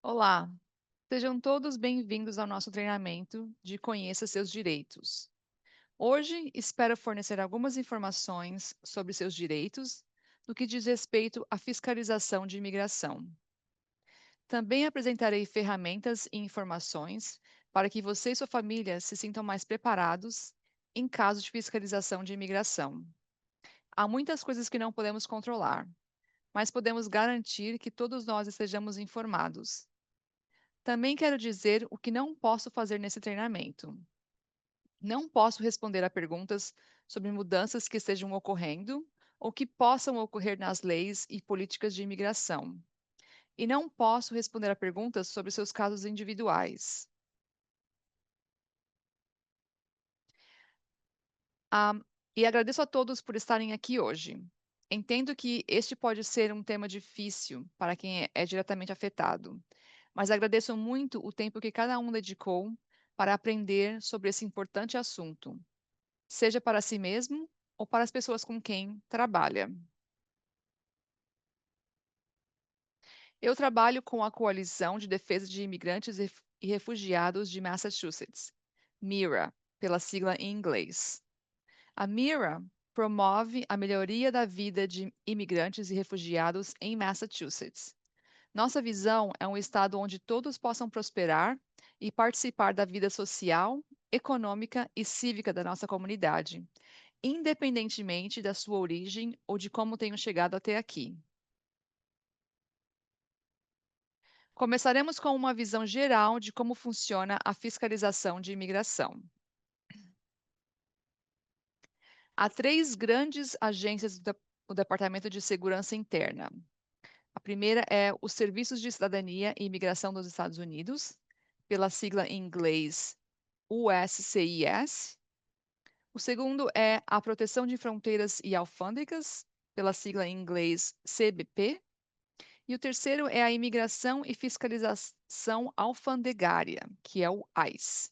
Olá, sejam todos bem-vindos ao nosso treinamento de Conheça Seus Direitos. Hoje, espero fornecer algumas informações sobre seus direitos no que diz respeito à fiscalização de imigração. Também apresentarei ferramentas e informações para que você e sua família se sintam mais preparados em caso de fiscalização de imigração. Há muitas coisas que não podemos controlar, mas podemos garantir que todos nós estejamos informados. Também quero dizer o que não posso fazer nesse treinamento. Não posso responder a perguntas sobre mudanças que estejam ocorrendo ou que possam ocorrer nas leis e políticas de imigração. E não posso responder a perguntas sobre seus casos individuais. Ah, e agradeço a todos por estarem aqui hoje. Entendo que este pode ser um tema difícil para quem é diretamente afetado, mas agradeço muito o tempo que cada um dedicou para aprender sobre esse importante assunto, seja para si mesmo ou para as pessoas com quem trabalha. Eu trabalho com a Coalizão de Defesa de Imigrantes e Refugiados de Massachusetts, MIRA, pela sigla em inglês. A MIRA promove a melhoria da vida de imigrantes e refugiados em Massachusetts. Nossa visão é um estado onde todos possam prosperar e participar da vida social, econômica e cívica da nossa comunidade, independentemente da sua origem ou de como tenham chegado até aqui. Começaremos com uma visão geral de como funciona a fiscalização de imigração. Há três grandes agências do Departamento de Segurança Interna. A primeira é os Serviços de Cidadania e Imigração dos Estados Unidos, pela sigla em inglês USCIS. O segundo é a Proteção de Fronteiras e Alfândegas, pela sigla em inglês CBP. E o terceiro é a Imigração e Fiscalização Alfandegária, que é o ICE.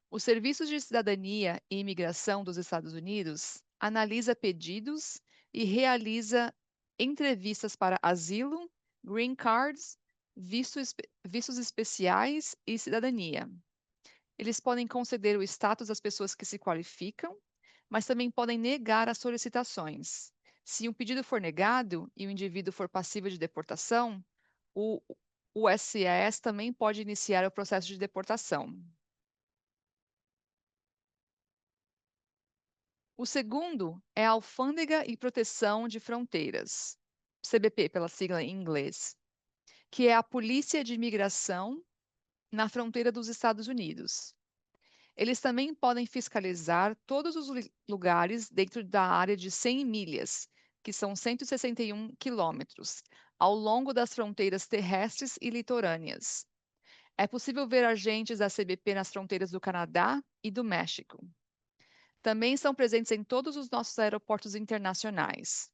Os Serviços de Cidadania e Imigração dos Estados Unidos analisa pedidos e realiza entrevistas para asilo, green cards, vistos especiais e cidadania. Eles podem conceder o status às pessoas que se qualificam, mas também podem negar as solicitações. Se um pedido for negado e o indivíduo for passível de deportação, o SCAS também pode iniciar o processo de deportação. O segundo é a Alfândega e Proteção de Fronteiras, CBP pela sigla em inglês, que é a polícia de imigração na fronteira dos Estados Unidos. Eles também podem fiscalizar todos os lugares dentro da área de 100 milhas, que são 161 quilômetros, ao longo das fronteiras terrestres e litorâneas. É possível ver agentes da CBP nas fronteiras do Canadá e do México. Também estão presentes em todos os nossos aeroportos internacionais.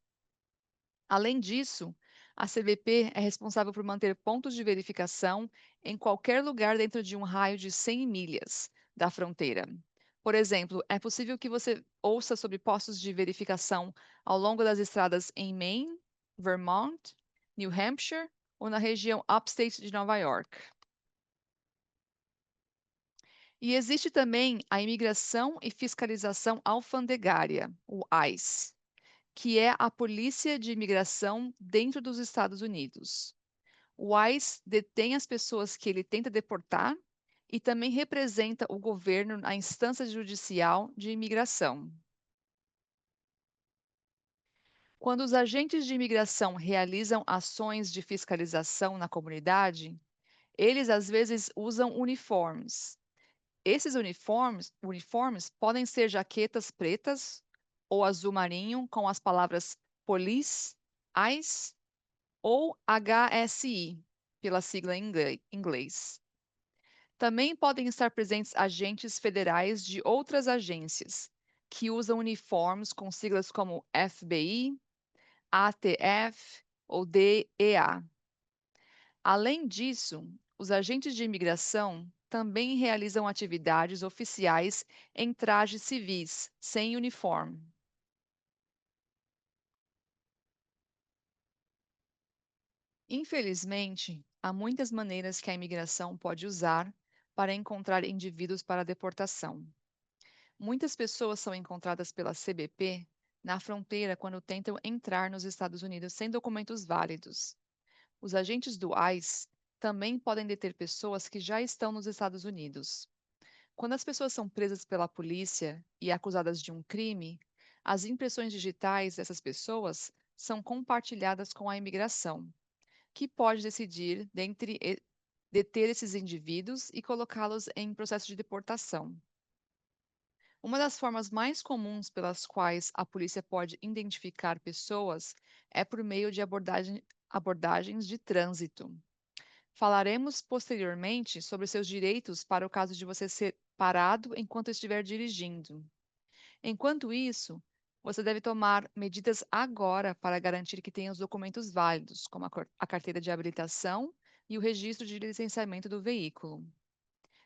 Além disso, a CBP é responsável por manter pontos de verificação em qualquer lugar dentro de um raio de 100 milhas da fronteira. Por exemplo, é possível que você ouça sobre postos de verificação ao longo das estradas em Maine, Vermont, New Hampshire ou na região upstate de Nova York. E existe também a imigração e fiscalização alfandegária, o ICE, que é a polícia de imigração dentro dos Estados Unidos. O ICE detém as pessoas que ele tenta deportar e também representa o governo na instância judicial de imigração. Quando os agentes de imigração realizam ações de fiscalização na comunidade, eles às vezes usam uniformes. Esses uniformes podem ser jaquetas pretas ou azul marinho com as palavras Police, ICE ou HSI, pela sigla em inglês. Também podem estar presentes agentes federais de outras agências, que usam uniformes com siglas como FBI, ATF ou DEA. Além disso, os agentes de imigração também realizam atividades oficiais em trajes civis, sem uniforme. Infelizmente, há muitas maneiras que a imigração pode usar para encontrar indivíduos para deportação. Muitas pessoas são encontradas pela CBP na fronteira quando tentam entrar nos Estados Unidos sem documentos válidos. Os agentes do ICE também podem deter pessoas que já estão nos Estados Unidos. Quando as pessoas são presas pela polícia e acusadas de um crime, as impressões digitais dessas pessoas são compartilhadas com a imigração, que pode decidir deter esses indivíduos e colocá-los em processo de deportação. Uma das formas mais comuns pelas quais a polícia pode identificar pessoas é por meio de abordagens de trânsito. Falaremos posteriormente sobre seus direitos para o caso de você ser parado enquanto estiver dirigindo. Enquanto isso, você deve tomar medidas agora para garantir que tenha os documentos válidos, como a carteira de habilitação e o registro de licenciamento do veículo.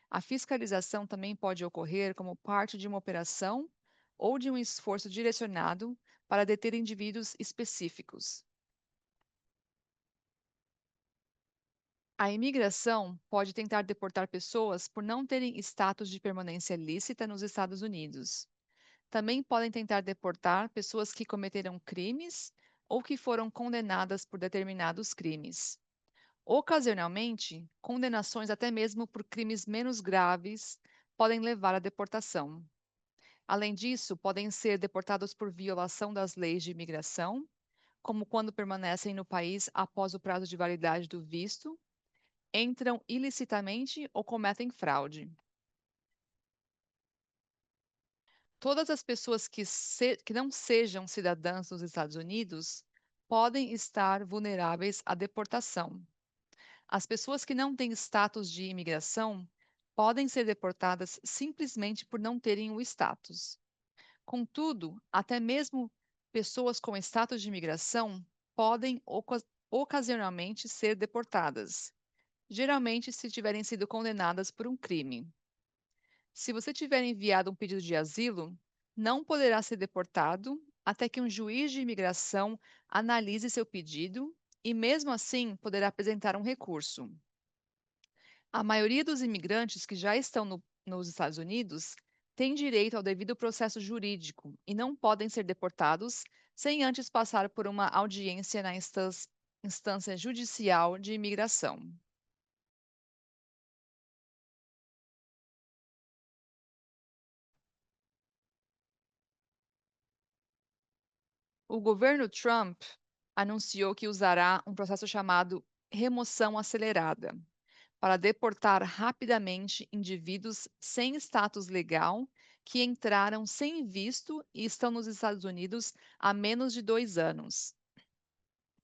A fiscalização também pode ocorrer como parte de uma operação ou de um esforço direcionado para deter indivíduos específicos. A imigração pode tentar deportar pessoas por não terem status de permanência lícita nos Estados Unidos. Também podem tentar deportar pessoas que cometeram crimes ou que foram condenadas por determinados crimes. Ocasionalmente, condenações até mesmo por crimes menos graves podem levar à deportação. Além disso, podem ser deportados por violação das leis de imigração, como quando permanecem no país após o prazo de validade do visto, entram ilicitamente ou cometem fraude. Todas as pessoas que não sejam cidadãs dos Estados Unidos podem estar vulneráveis à deportação. As pessoas que não têm status de imigração podem ser deportadas simplesmente por não terem o status. Contudo, até mesmo pessoas com status de imigração podem ocasionalmente ser deportadas, geralmente se tiverem sido condenadas por um crime. Se você tiver enviado um pedido de asilo, não poderá ser deportado até que um juiz de imigração analise seu pedido e, mesmo assim, poderá apresentar um recurso. A maioria dos imigrantes que já estão nos Estados Unidos tem direito ao devido processo jurídico e não podem ser deportados sem antes passar por uma audiência na instância judicial de imigração. O governo Trump anunciou que usará um processo chamado remoção acelerada para deportar rapidamente indivíduos sem status legal que entraram sem visto e estão nos Estados Unidos há menos de 2 anos.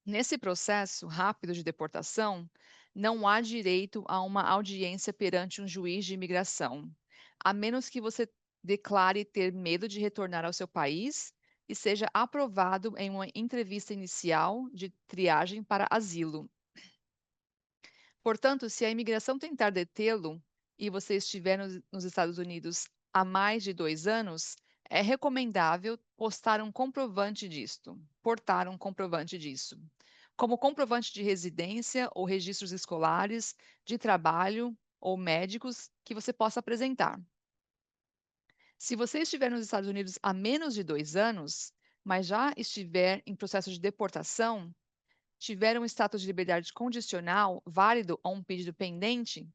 Nesse processo rápido de deportação, não há direito a uma audiência perante um juiz de imigração, a menos que você declare ter medo de retornar ao seu país e seja aprovado em uma entrevista inicial de triagem para asilo. Portanto, se a imigração tentar detê-lo e você estiver nos Estados Unidos há mais de 2 anos, é recomendável portar um comprovante disso, como comprovante de residência ou registros escolares, de trabalho ou médicos que você possa apresentar. Se você estiver nos Estados Unidos há menos de 2 anos, mas já estiver em processo de deportação, tiver um status de liberdade condicional válido ou um pedido pendente,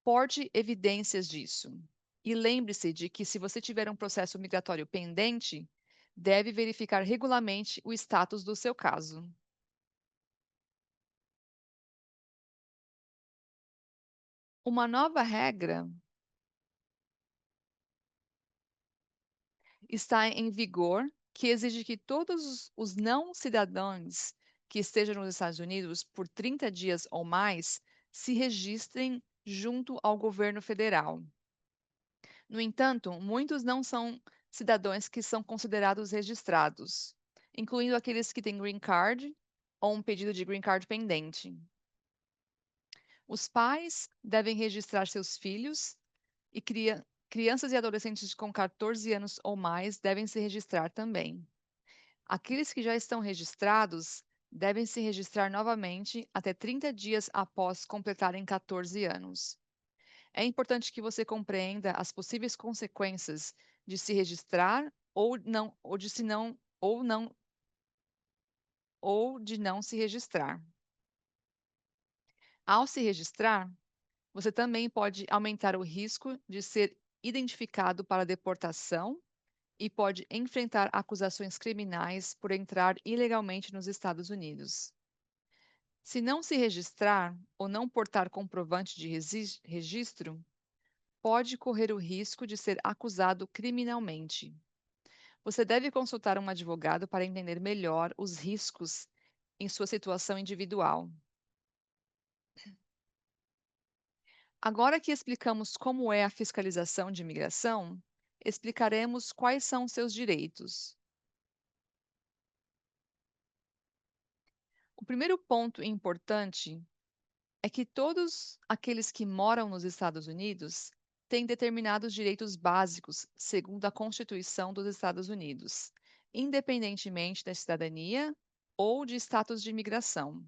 porte evidências disso. E lembre-se de que, se você tiver um processo migratório pendente, deve verificar regularmente o status do seu caso. Uma nova regra está em vigor que exige que todos os não cidadãos que estejam nos Estados Unidos por 30 dias ou mais se registrem junto ao governo federal. No entanto, muitos não são cidadãos que são considerados registrados, incluindo aqueles que têm green card ou um pedido de green card pendente. Os pais devem registrar seus filhos e crianças e adolescentes com 14 anos ou mais devem se registrar também. Aqueles que já estão registrados devem se registrar novamente até 30 dias após completarem 14 anos. É importante que você compreenda as possíveis consequências de se registrar ou de não se registrar. Ao se registrar, você também pode aumentar o risco de ser identificado para deportação e pode enfrentar acusações criminais por entrar ilegalmente nos Estados Unidos. Se não se registrar ou não portar comprovante de registro, pode correr o risco de ser acusado criminalmente. Você deve consultar um advogado para entender melhor os riscos em sua situação individual. Agora que explicamos como é a fiscalização de imigração, explicaremos quais são seus direitos. O primeiro ponto importante é que todos aqueles que moram nos Estados Unidos têm determinados direitos básicos segundo a Constituição dos Estados Unidos, independentemente da cidadania ou de status de imigração.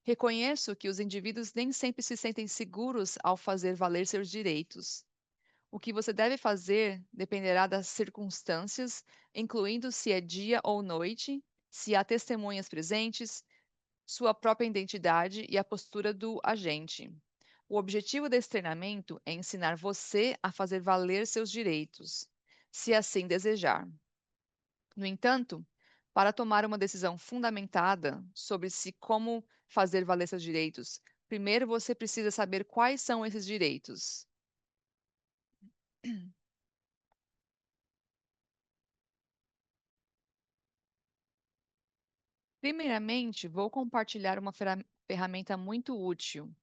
Reconheço que os indivíduos nem sempre se sentem seguros ao fazer valer seus direitos. O que você deve fazer dependerá das circunstâncias, incluindo se é dia ou noite, se há testemunhas presentes, sua própria identidade e a postura do agente. O objetivo desse treinamento é ensinar você a fazer valer seus direitos, se assim desejar. No entanto, para tomar uma decisão fundamentada sobre se como fazer valer seus direitos, primeiro você precisa saber quais são esses direitos. Primeiramente, vou compartilhar uma ferramenta muito útil,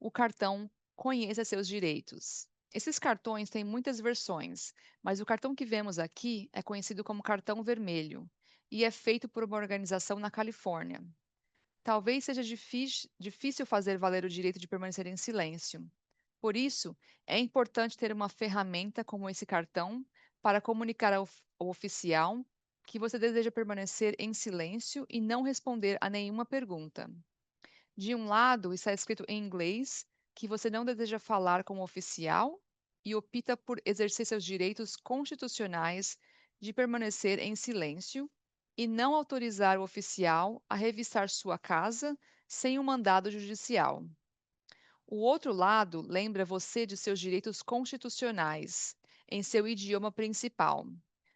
o cartão Conheça Seus Direitos. Esses cartões têm muitas versões, mas o cartão que vemos aqui é conhecido como cartão vermelho e é feito por uma organização na Califórnia. Talvez seja difícil fazer valer o direito de permanecer em silêncio. Por isso, é importante ter uma ferramenta como esse cartão para comunicar ao oficial que você deseja permanecer em silêncio e não responder a nenhuma pergunta. De um lado, está escrito em inglês que você não deseja falar com o oficial e opta por exercer seus direitos constitucionais de permanecer em silêncio e não autorizar o oficial a revistar sua casa sem um mandado judicial. O outro lado lembra você de seus direitos constitucionais, em seu idioma principal.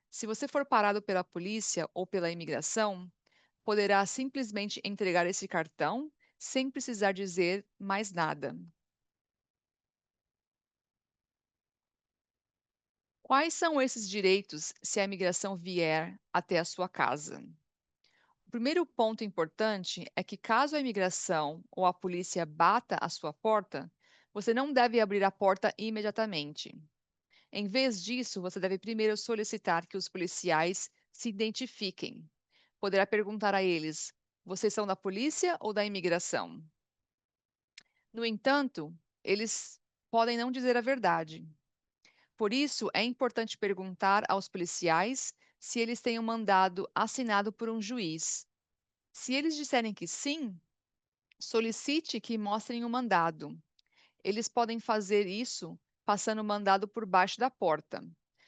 Se você for parado pela polícia ou pela imigração, poderá simplesmente entregar esse cartão sem precisar dizer mais nada. Quais são esses direitos se a imigração vier até a sua casa? O primeiro ponto importante é que, caso a imigração ou a polícia bata à sua porta, você não deve abrir a porta imediatamente. Em vez disso, você deve primeiro solicitar que os policiais se identifiquem. Poderá perguntar a eles: vocês são da polícia ou da imigração? No entanto, eles podem não dizer a verdade. Por isso, é importante perguntar aos policiais se eles têm um mandado assinado por um juiz. Se eles disserem que sim, solicite que mostrem o mandado. Eles podem fazer isso passando o mandado por baixo da porta,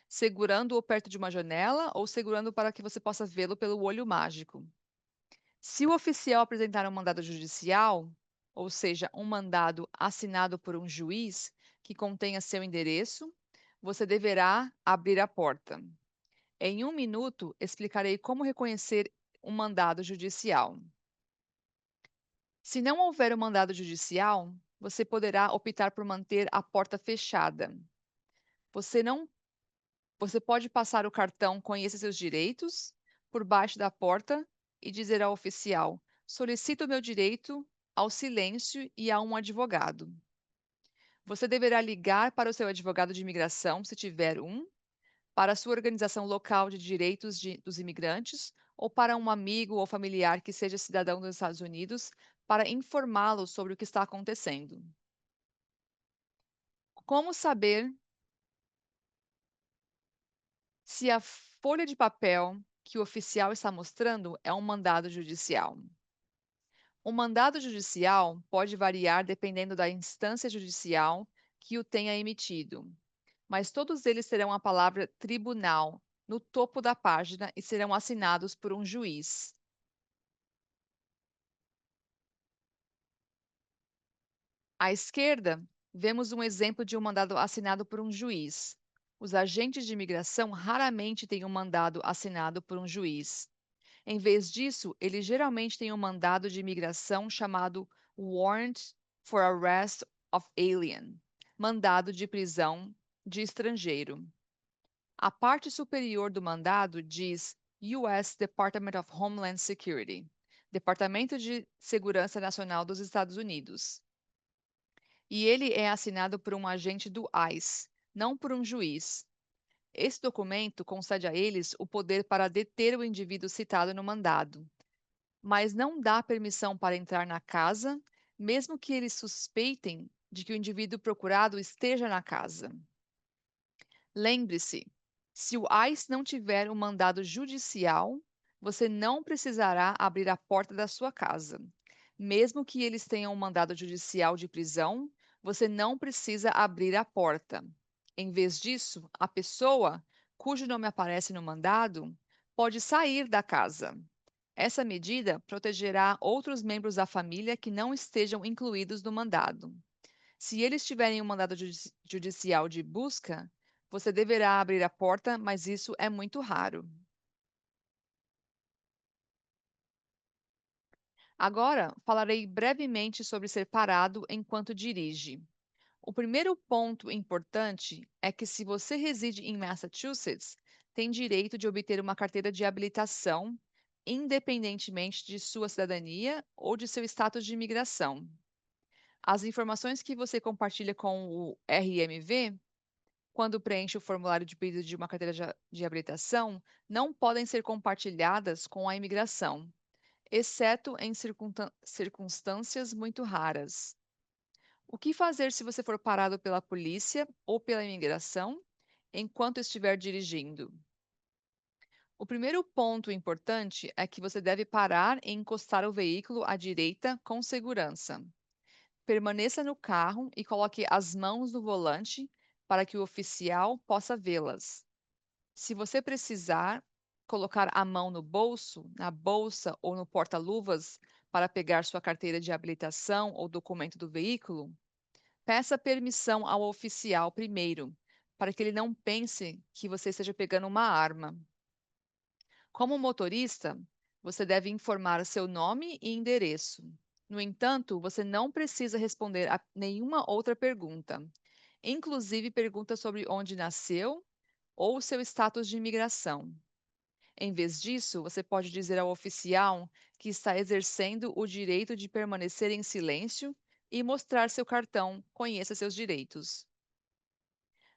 segurando-o perto de uma janela ou segurando para que você possa vê-lo pelo olho mágico. Se o oficial apresentar um mandado judicial, ou seja, um mandado assinado por um juiz que contenha seu endereço, você deverá abrir a porta. Em um minuto, explicarei como reconhecer um mandado judicial. Se não houver um mandado judicial, você poderá optar por manter a porta fechada. Você não, você pode passar o cartão Conheça seus direitos por baixo da porta e dizer ao oficial: solicito o meu direito ao silêncio e a um advogado. Você deverá ligar para o seu advogado de imigração, se tiver um, para a sua organização local de direitos dos imigrantes ou para um amigo ou familiar que seja cidadão dos Estados Unidos para informá-lo sobre o que está acontecendo. Como saber se a folha de papel que o oficial está mostrando é um mandado judicial? O mandado judicial pode variar dependendo da instância judicial que o tenha emitido, mas todos eles terão a palavra tribunal no topo da página e serão assinados por um juiz. À esquerda, vemos um exemplo de um mandado assinado por um juiz. Os agentes de imigração raramente têm um mandado assinado por um juiz. Em vez disso, eles geralmente têm um mandado de imigração chamado Warrant for Arrest of Alien, mandado de prisão de estrangeiro. A parte superior do mandado diz US Department of Homeland Security, Departamento de Segurança Nacional dos Estados Unidos. E ele é assinado por um agente do ICE, não por um juiz. Esse documento concede a eles o poder para deter o indivíduo citado no mandado, mas não dá permissão para entrar na casa, mesmo que eles suspeitem de que o indivíduo procurado esteja na casa. Lembre-se, se o ICE não tiver um mandado judicial, você não precisará abrir a porta da sua casa. Mesmo que eles tenham um mandado judicial de prisão, você não precisa abrir a porta. Em vez disso, a pessoa, cujo nome aparece no mandado, pode sair da casa. Essa medida protegerá outros membros da família que não estejam incluídos no mandado. Se eles tiverem um mandado judicial de busca, você deverá abrir a porta, mas isso é muito raro. Agora, falarei brevemente sobre ser parado enquanto dirige. O primeiro ponto importante é que, se você reside em Massachusetts, tem direito de obter uma carteira de habilitação, independentemente de sua cidadania ou de seu status de imigração. As informações que você compartilha com o RMV, quando preenche o formulário de pedido de uma carteira de habilitação, não podem ser compartilhadas com a imigração, exceto em circunstâncias muito raras. O que fazer se você for parado pela polícia ou pela imigração enquanto estiver dirigindo? O primeiro ponto importante é que você deve parar e encostar o veículo à direita com segurança. Permaneça no carro e coloque as mãos no volante para que o oficial possa vê-las. Se você precisar colocar a mão no bolso, na bolsa ou no porta-luvas para pegar sua carteira de habilitação ou documento do veículo, peça permissão ao oficial primeiro, para que ele não pense que você esteja pegando uma arma. Como motorista, você deve informar seu nome e endereço. No entanto, você não precisa responder a nenhuma outra pergunta, inclusive perguntas sobre onde nasceu ou seu status de imigração. Em vez disso, você pode dizer ao oficial que está exercendo o direito de permanecer em silêncio e mostrar seu cartão Conheça seus direitos.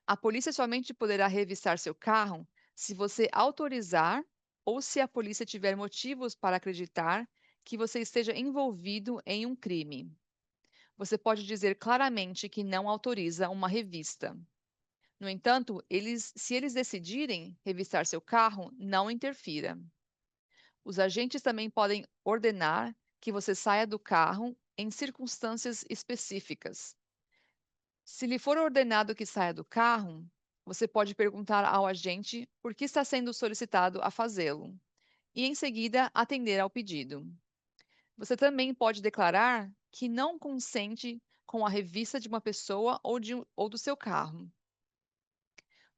A polícia somente poderá revistar seu carro se você autorizar ou se a polícia tiver motivos para acreditar que você esteja envolvido em um crime. Você pode dizer claramente que não autoriza uma revista. No entanto, se eles decidirem revistar seu carro, não interfira. Os agentes também podem ordenar que você saia do carro em circunstâncias específicas. Se lhe for ordenado que saia do carro, você pode perguntar ao agente por que está sendo solicitado a fazê-lo e, em seguida, atender ao pedido. Você também pode declarar que não consente com a revista de uma pessoa ou do seu carro.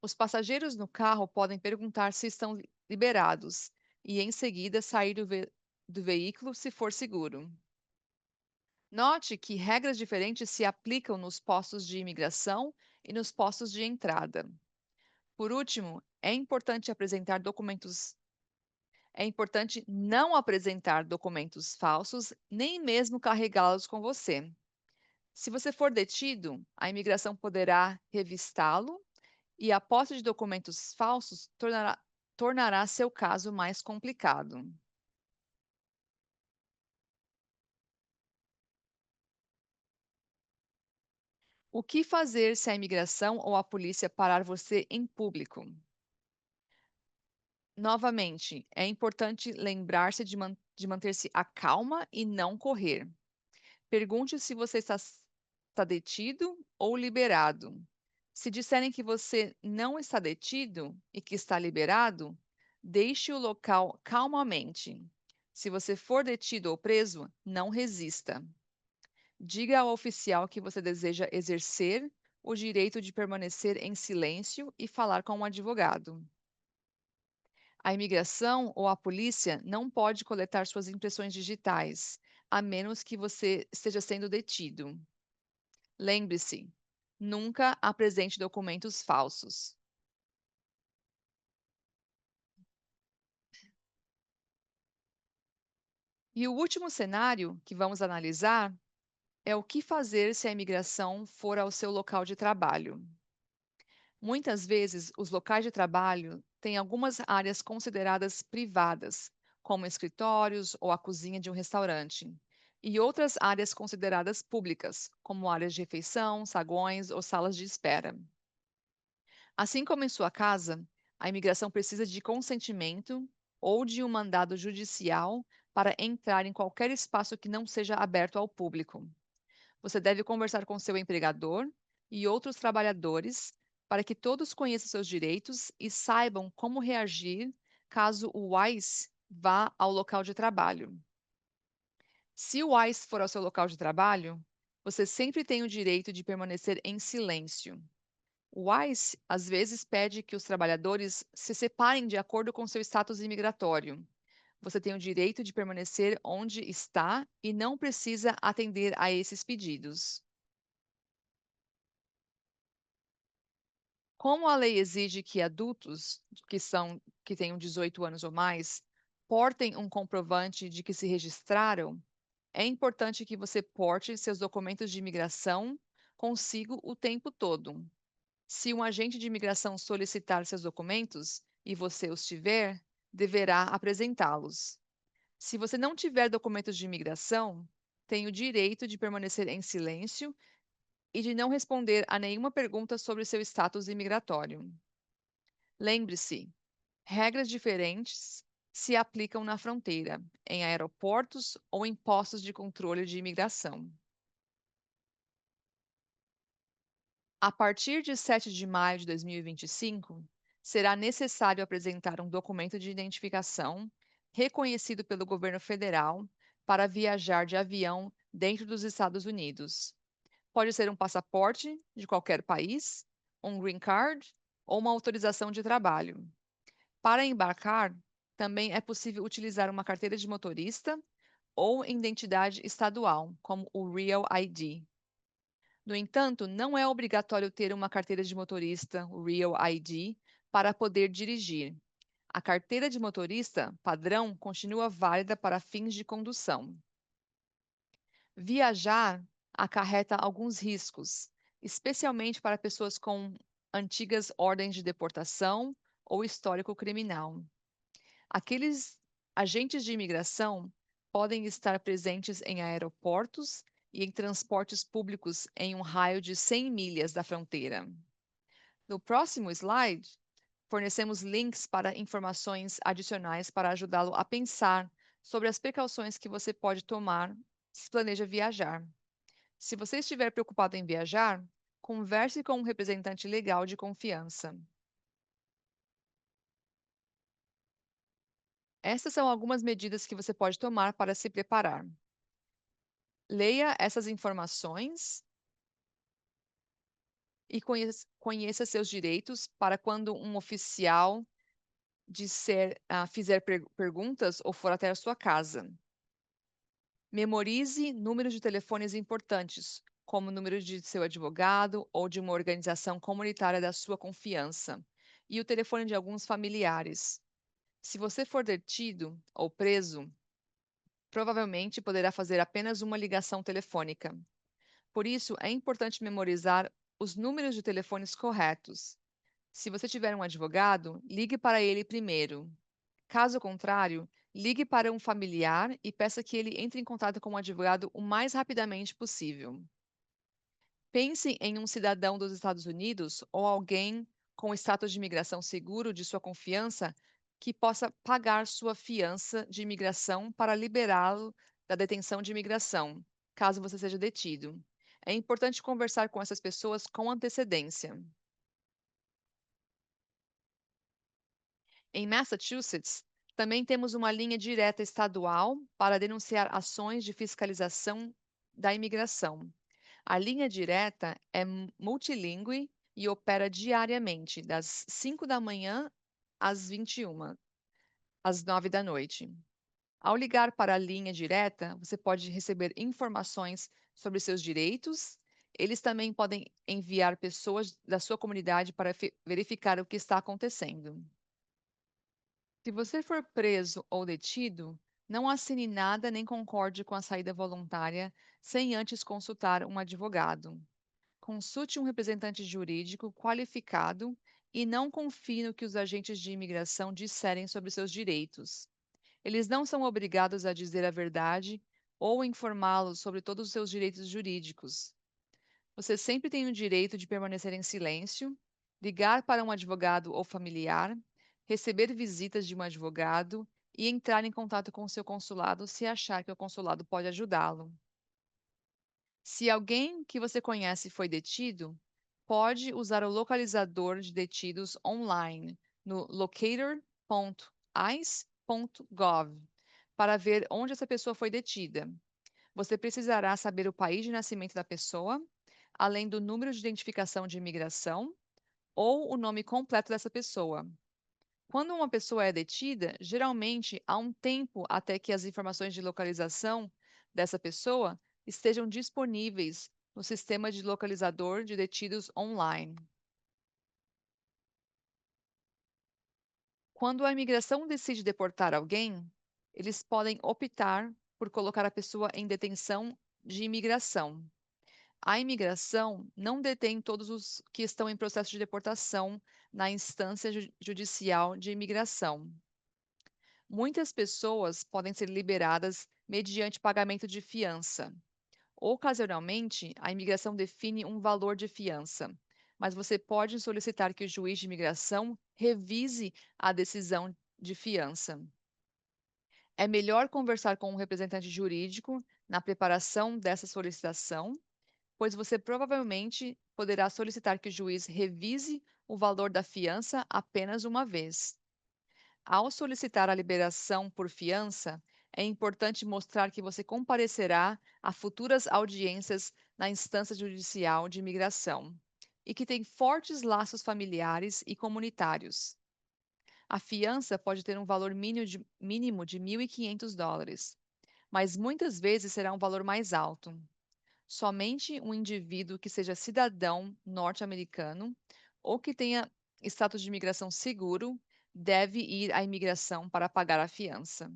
Os passageiros no carro podem perguntar se estão liberados e, em seguida, sair do veículo se for seguro. Note que regras diferentes se aplicam nos postos de imigração e nos postos de entrada. Por último, é importante não apresentar documentos falsos, nem mesmo carregá-los com você. Se você for detido, a imigração poderá revistá-lo e a posse de documentos falsos tornará seu caso mais complicado. O que fazer se a imigração ou a polícia parar você em público? Novamente, é importante lembrar-se de manter-se a calma e não correr. Pergunte se você está detido ou liberado. Se disserem que você não está detido e que está liberado, deixe o local calmamente. Se você for detido ou preso, não resista. Diga ao oficial que você deseja exercer o direito de permanecer em silêncio e falar com um advogado. A imigração ou a polícia não pode coletar suas impressões digitais, a menos que você esteja sendo detido. Lembre-se, nunca apresente documentos falsos. E o último cenário que vamos analisar é o que fazer se a imigração for ao seu local de trabalho. Muitas vezes, os locais de trabalho têm algumas áreas consideradas privadas, como escritórios ou a cozinha de um restaurante, e outras áreas consideradas públicas, como áreas de refeição, saguões ou salas de espera. Assim como em sua casa, a imigração precisa de consentimento ou de um mandado judicial para entrar em qualquer espaço que não seja aberto ao público. Você deve conversar com seu empregador e outros trabalhadores para que todos conheçam seus direitos e saibam como reagir caso o ICE vá ao local de trabalho. Se o ICE for ao seu local de trabalho, você sempre tem o direito de permanecer em silêncio. O ICE às vezes pede que os trabalhadores se separem de acordo com seu status imigratório. Você tem o direito de permanecer onde está e não precisa atender a esses pedidos. Como a lei exige que adultos que tenham 18 anos ou mais portem um comprovante de que se registraram, é importante que você porte seus documentos de imigração consigo o tempo todo. Se um agente de imigração solicitar seus documentos e você os tiver, deverá apresentá-los. Se você não tiver documentos de imigração, tem o direito de permanecer em silêncio e de não responder a nenhuma pergunta sobre seu status imigratório. Lembre-se, regras diferentes se aplicam na fronteira, em aeroportos ou em postos de controle de imigração. A partir de 7 de maio de 2025, será necessário apresentar um documento de identificação reconhecido pelo governo federal para viajar de avião dentro dos Estados Unidos. Pode ser um passaporte de qualquer país, um green card ou uma autorização de trabalho. Para embarcar, também é possível utilizar uma carteira de motorista ou identidade estadual, como o Real ID. No entanto, não é obrigatório ter uma carteira de motorista, o Real ID, para poder dirigir. A carteira de motorista padrão continua válida para fins de condução. Viajar acarreta alguns riscos, especialmente para pessoas com antigas ordens de deportação ou histórico criminal. Aqueles agentes de imigração podem estar presentes em aeroportos e em transportes públicos em um raio de 100 milhas da fronteira. No próximo slide, fornecemos links para informações adicionais para ajudá-lo a pensar sobre as precauções que você pode tomar se planeja viajar. Se você estiver preocupado em viajar, converse com um representante legal de confiança. Essas são algumas medidas que você pode tomar para se preparar. Leia essas informações e conheça seus direitos para quando um oficial fizer perguntas ou for até a sua casa. Memorize números de telefones importantes, como o número de seu advogado ou de uma organização comunitária da sua confiança, e o telefone de alguns familiares. Se você for detido ou preso, provavelmente poderá fazer apenas uma ligação telefônica. Por isso, é importante memorizar os números de telefones corretos. Se você tiver um advogado, ligue para ele primeiro. Caso contrário, ligue para um familiar e peça que ele entre em contato com o advogado o mais rapidamente possível. Pense em um cidadão dos Estados Unidos ou alguém com status de imigração seguro de sua confiança que possa pagar sua fiança de imigração para liberá-lo da detenção de imigração, caso você seja detido. É importante conversar com essas pessoas com antecedência. Em Massachusetts, também temos uma linha direta estadual para denunciar ações de fiscalização da imigração. A linha direta é multilingüe e opera diariamente, das 5 da manhã às 21, às 9 da noite. Ao ligar para a linha direta, você pode receber informações sobre seus direitos. Eles também podem enviar pessoas da sua comunidade para verificar o que está acontecendo. Se você for preso ou detido, não assine nada nem concorde com a saída voluntária sem antes consultar um advogado. Consulte um representante jurídico qualificado e não confie no que os agentes de imigração disserem sobre seus direitos. Eles não são obrigados a dizer a verdade ou informá-los sobre todos os seus direitos jurídicos. Você sempre tem o direito de permanecer em silêncio, ligar para um advogado ou familiar, receber visitas de um advogado e entrar em contato com o seu consulado se achar que o consulado pode ajudá-lo. Se alguém que você conhece foi detido, pode usar o localizador de detidos online no locator.ice.gov para ver onde essa pessoa foi detida. Você precisará saber o país de nascimento da pessoa, além do número de identificação de imigração ou o nome completo dessa pessoa. Quando uma pessoa é detida, geralmente há um tempo até que as informações de localização dessa pessoa estejam disponíveis no sistema de localizador de detidos online. Quando a imigração decide deportar alguém, eles podem optar por colocar a pessoa em detenção de imigração. A imigração não detém todos os que estão em processo de deportação na instância judicial de imigração. Muitas pessoas podem ser liberadas mediante pagamento de fiança. Ocasionalmente, a imigração define um valor de fiança, mas você pode solicitar que o juiz de imigração revise a decisão de fiança. É melhor conversar com um representante jurídico na preparação dessa solicitação, pois você provavelmente poderá solicitar que o juiz revise o valor da fiança apenas uma vez. Ao solicitar a liberação por fiança, é importante mostrar que você comparecerá a futuras audiências na instância judicial de imigração e que tem fortes laços familiares e comunitários. A fiança pode ter um valor mínimo de US$ 1.500, mas muitas vezes será um valor mais alto. Somente um indivíduo que seja cidadão norte-americano ou que tenha status de imigração seguro deve ir à imigração para pagar a fiança.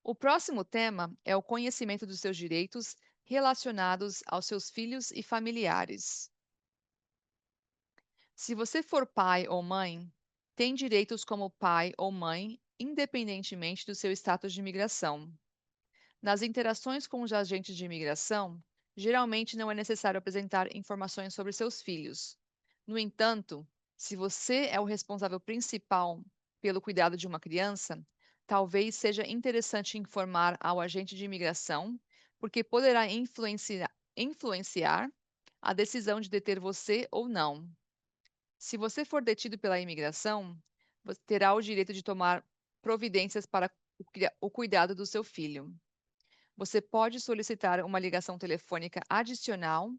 O próximo tema é o conhecimento dos seus direitos relacionados aos seus filhos e familiares. Se você for pai ou mãe, tem direitos como pai ou mãe, independentemente do seu status de imigração. Nas interações com os agentes de imigração, geralmente não é necessário apresentar informações sobre seus filhos. No entanto, se você é o responsável principal pelo cuidado de uma criança, talvez seja interessante informar ao agente de imigração, porque poderá influenciar a decisão de deter você ou não. Se você for detido pela imigração, você terá o direito de tomar providências para o cuidado do seu filho. Você pode solicitar uma ligação telefônica adicional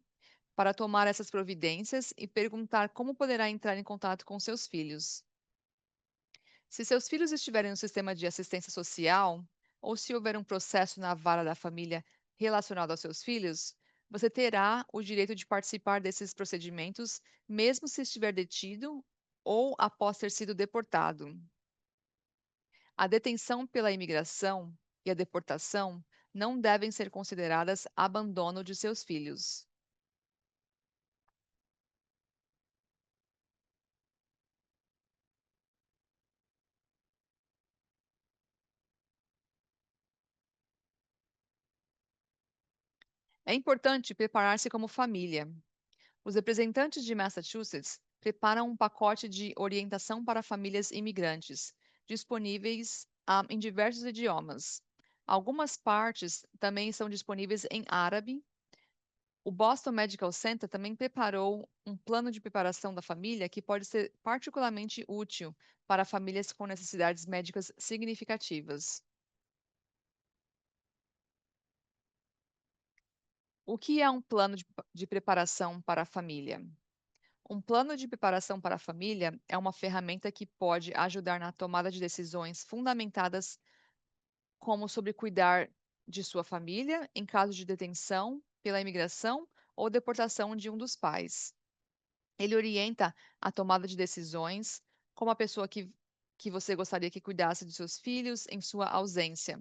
para tomar essas providências e perguntar como poderá entrar em contato com seus filhos. Se seus filhos estiverem no sistema de assistência social, ou se houver um processo na vara da família relacionado aos seus filhos, você terá o direito de participar desses procedimentos, mesmo se estiver detido ou após ter sido deportado. A detenção pela imigração e a deportação não devem ser consideradas abandono de seus filhos. É importante preparar-se como família. Os representantes de Massachusetts prepara um pacote de orientação para famílias imigrantes, disponíveis em diversos idiomas. Algumas partes também são disponíveis em árabe. O Boston Medical Center também preparou um plano de preparação da família que pode ser particularmente útil para famílias com necessidades médicas significativas. O que é um plano de preparação para a família? Um plano de preparação para a família é uma ferramenta que pode ajudar na tomada de decisões fundamentadas, como sobre cuidar de sua família em caso de detenção pela imigração ou deportação de um dos pais. Ele orienta a tomada de decisões, como a pessoa que você gostaria que cuidasse de seus filhos em sua ausência,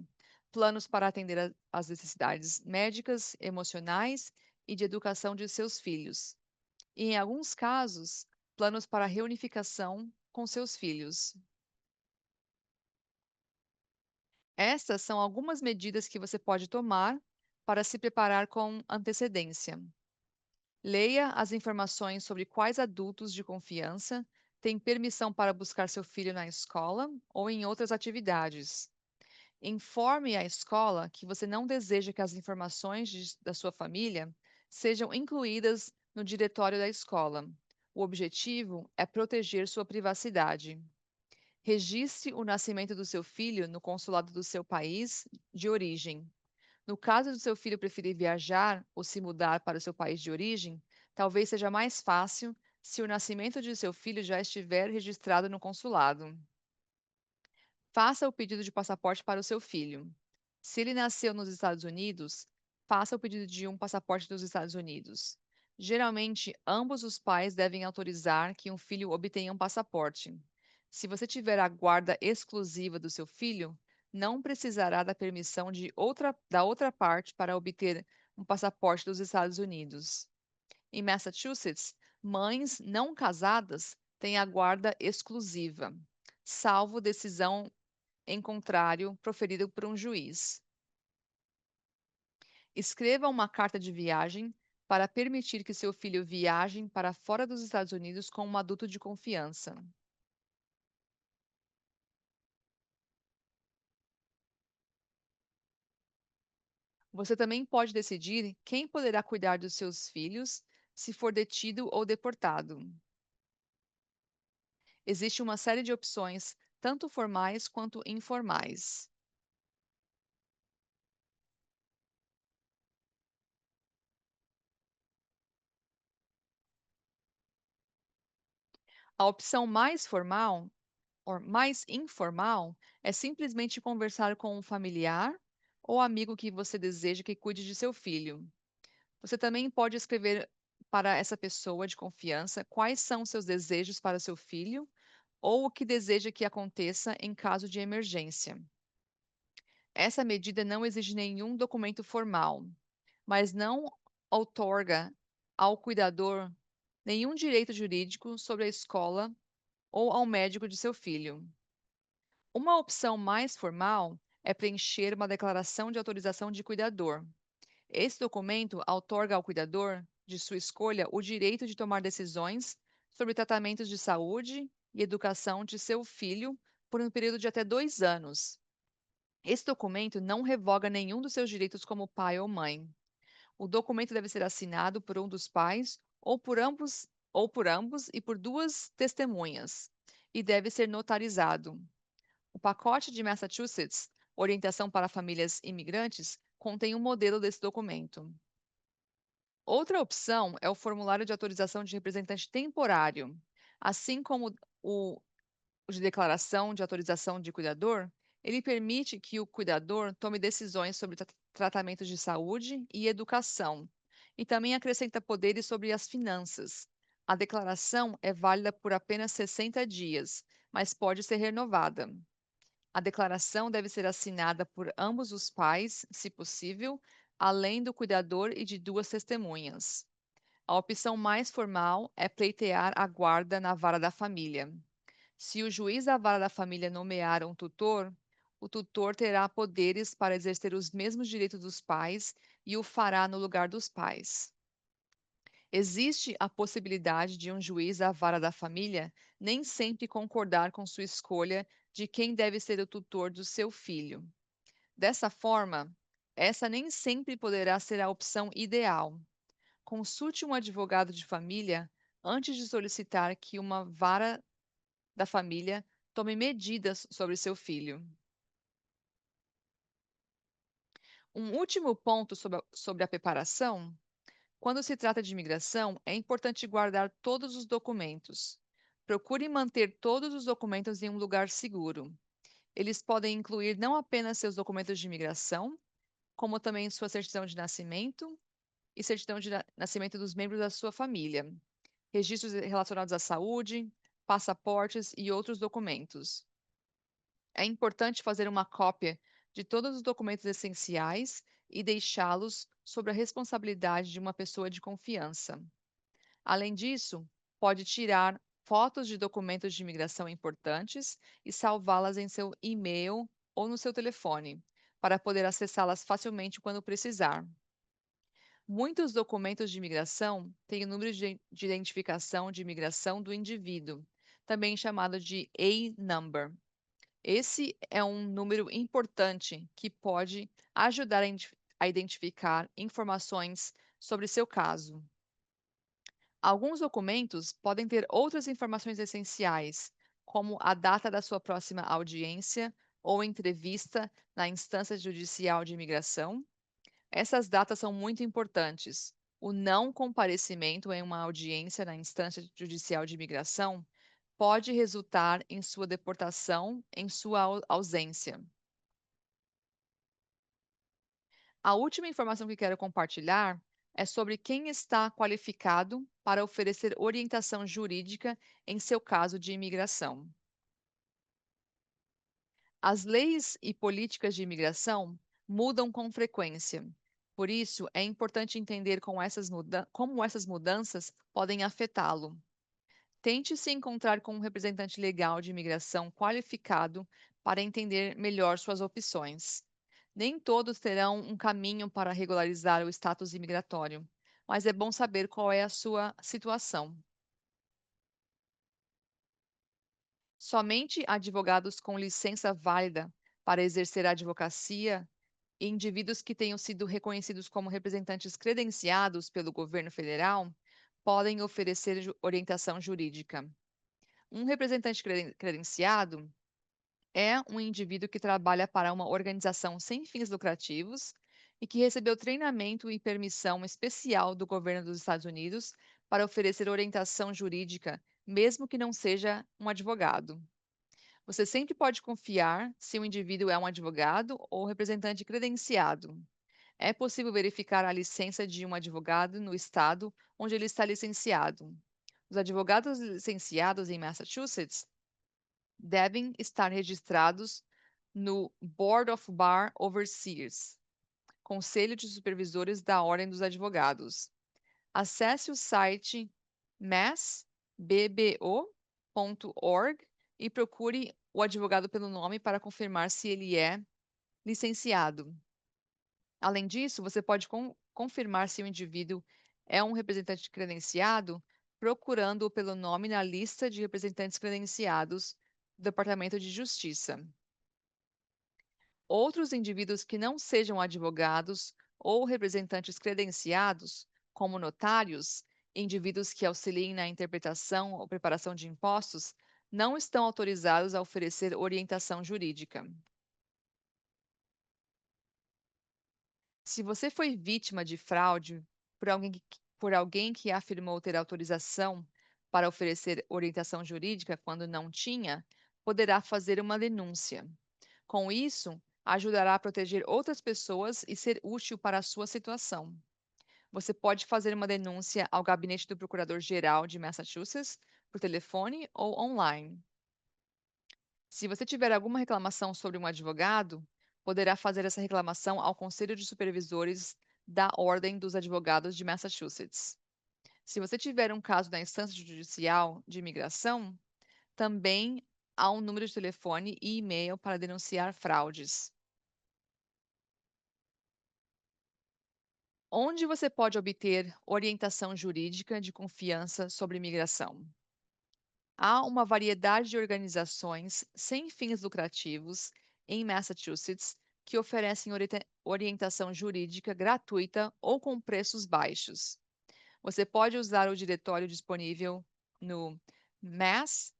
planos para atender às necessidades médicas, emocionais e de educação de seus filhos, e, em alguns casos, planos para reunificação com seus filhos. Estas são algumas medidas que você pode tomar para se preparar com antecedência. Leia as informações sobre quais adultos de confiança têm permissão para buscar seu filho na escola ou em outras atividades. Informe a escola que você não deseja que as informações da sua família sejam incluídas no diretório da escola. O objetivo é proteger sua privacidade. Registre o nascimento do seu filho no consulado do seu país de origem. No caso do seu filho preferir viajar ou se mudar para o seu país de origem, talvez seja mais fácil se o nascimento de seu filho já estiver registrado no consulado. Faça o pedido de passaporte para o seu filho. Se ele nasceu nos Estados Unidos, faça o pedido de um passaporte dos Estados Unidos. Geralmente, ambos os pais devem autorizar que um filho obtenha um passaporte. Se você tiver a guarda exclusiva do seu filho, não precisará da permissão da outra parte para obter um passaporte dos Estados Unidos. Em Massachusetts, mães não casadas têm a guarda exclusiva, salvo decisão em contrário proferido por um juiz. Escreva uma carta de viagem para permitir que seu filho viaje para fora dos Estados Unidos com um adulto de confiança. Você também pode decidir quem poderá cuidar dos seus filhos se for detido ou deportado. Existe uma série de opções, tanto formais quanto informais. A opção mais formal ou mais informal é simplesmente conversar com um familiar ou amigo que você deseja que cuide de seu filho. Você também pode escrever para essa pessoa de confiança quais são seus desejos para seu filho ou o que deseja que aconteça em caso de emergência. Essa medida não exige nenhum documento formal, mas não outorga ao cuidador nenhum direito jurídico sobre a escola ou ao médico de seu filho. Uma opção mais formal é preencher uma declaração de autorização de cuidador. Esse documento outorga ao cuidador de sua escolha o direito de tomar decisões sobre tratamentos de saúde e educação de seu filho por um período de até 2 anos. Esse documento não revoga nenhum dos seus direitos como pai ou mãe. O documento deve ser assinado por um dos pais ou por ambos e por duas testemunhas, e deve ser notarizado. O pacote de Massachusetts, Orientação para Famílias Imigrantes, contém um modelo desse documento. Outra opção é o formulário de autorização de representante temporário. Assim como o de declaração de autorização de cuidador, ele permite que o cuidador tome decisões sobre tratamentos de saúde e educação, e também acrescenta poderes sobre as finanças. A declaração é válida por apenas 60 dias, mas pode ser renovada. A declaração deve ser assinada por ambos os pais, se possível, além do cuidador e de duas testemunhas. A opção mais formal é pleitear a guarda na vara da família. Se o juiz da vara da família nomear um tutor, o tutor terá poderes para exercer os mesmos direitos dos pais e o fará no lugar dos pais. Existe a possibilidade de um juiz da vara da família nem sempre concordar com sua escolha de quem deve ser o tutor do seu filho. Dessa forma, essa nem sempre poderá ser a opção ideal. Consulte um advogado de família antes de solicitar que uma vara da família tome medidas sobre seu filho. Um último ponto sobre a preparação: quando se trata de imigração, é importante guardar todos os documentos. Procure manter todos os documentos em um lugar seguro. Eles podem incluir não apenas seus documentos de imigração, como também sua certidão de nascimento e certidão de nascimento dos membros da sua família, registros relacionados à saúde, passaportes e outros documentos. É importante fazer uma cópia de todos os documentos essenciais e deixá-los sob a responsabilidade de uma pessoa de confiança. Além disso, pode tirar fotos de documentos de imigração importantes e salvá-las em seu e-mail ou no seu telefone, para poder acessá-las facilmente quando precisar. Muitos documentos de imigração têm o número de identificação de imigração do indivíduo, também chamado de A-Number. Esse é um número importante que pode ajudar a identificar informações sobre seu caso. Alguns documentos podem ter outras informações essenciais, como a data da sua próxima audiência ou entrevista na instância judicial de imigração. Essas datas são muito importantes. O não comparecimento em uma audiência na instância judicial de imigração pode resultar em sua deportação em sua ausência. A última informação que quero compartilhar é sobre quem está qualificado para oferecer orientação jurídica em seu caso de imigração. As leis e políticas de imigração mudam com frequência. Por isso, é importante entender como essas mudanças podem afetá-lo. Tente se encontrar com um representante legal de imigração qualificado para entender melhor suas opções. Nem todos terão um caminho para regularizar o status imigratório, mas é bom saber qual é a sua situação. Somente advogados com licença válida para exercer a advocacia e indivíduos que tenham sido reconhecidos como representantes credenciados pelo governo federal podem oferecer orientação jurídica. Um representante credenciado é um indivíduo que trabalha para uma organização sem fins lucrativos e que recebeu treinamento e permissão especial do governo dos Estados Unidos para oferecer orientação jurídica, mesmo que não seja um advogado. Você sempre pode confiar se o indivíduo é um advogado ou representante credenciado. É possível verificar a licença de um advogado no estado onde ele está licenciado. Os advogados licenciados em Massachusetts devem estar registrados no Board of Bar Overseers, Conselho de Supervisores da Ordem dos Advogados. Acesse o site massbbo.org e procure o advogado pelo nome para confirmar se ele é licenciado. Além disso, você pode confirmar se o indivíduo é um representante credenciado procurando-o pelo nome na lista de representantes credenciados do Departamento de Justiça. Outros indivíduos que não sejam advogados ou representantes credenciados, como notários, indivíduos que auxiliem na interpretação ou preparação de impostos, não estão autorizados a oferecer orientação jurídica. Se você foi vítima de fraude por alguém que afirmou ter autorização para oferecer orientação jurídica quando não tinha, poderá fazer uma denúncia. Com isso, ajudará a proteger outras pessoas e ser útil para a sua situação. Você pode fazer uma denúncia ao gabinete do Procurador-Geral de Massachusetts por telefone ou online. Se você tiver alguma reclamação sobre um advogado, poderá fazer essa reclamação ao Conselho de Supervisores da Ordem dos Advogados de Massachusetts. Se você tiver um caso na instância judicial de imigração, também há um número de telefone e e-mail para denunciar fraudes. Onde você pode obter orientação jurídica de confiança sobre imigração? Há uma variedade de organizações sem fins lucrativos em Massachusetts que oferecem orientação jurídica gratuita ou com preços baixos. Você pode usar o diretório disponível no masslrf.org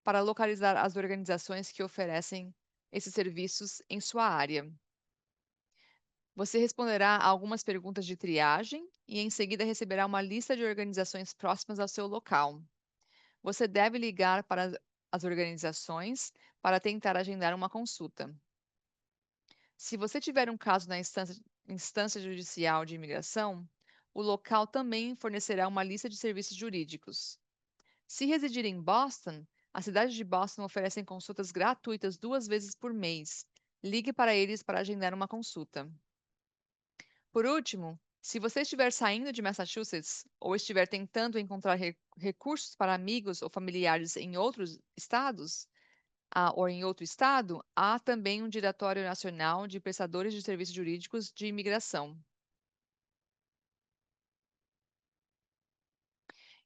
para localizar as organizações que oferecem esses serviços em sua área. Você responderá a algumas perguntas de triagem e em seguida receberá uma lista de organizações próximas ao seu local. Você deve ligar para as organizações para tentar agendar uma consulta. Se você tiver um caso na instância judicial de imigração, o local também fornecerá uma lista de serviços jurídicos. Se residir em Boston, a cidade de Boston oferece consultas gratuitas 2 vezes por mês. Ligue para eles para agendar uma consulta. Por último, se você estiver saindo de Massachusetts ou estiver tentando encontrar recursos para amigos ou familiares em outros estados, ou em outro estado, há também um Diretório Nacional de Prestadores de Serviços Jurídicos de Imigração.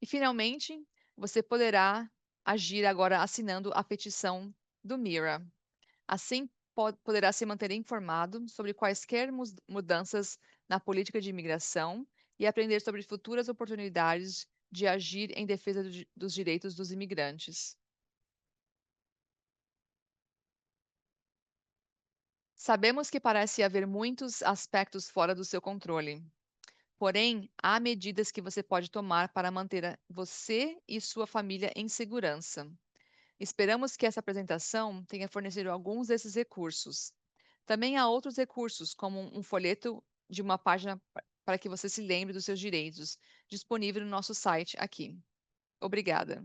E, finalmente, você poderá agir agora assinando a petição do MIRA. Assim, poderá se manter informado sobre quaisquer mudanças na política de imigração e aprender sobre futuras oportunidades de agir em defesa dos direitos dos imigrantes. Sabemos que parece haver muitos aspectos fora do seu controle. Porém, há medidas que você pode tomar para manter você e sua família em segurança. Esperamos que essa apresentação tenha fornecido alguns desses recursos. Também há outros recursos, como um folheto de uma página para que você se lembre dos seus direitos, disponível no nosso site aqui. Obrigada.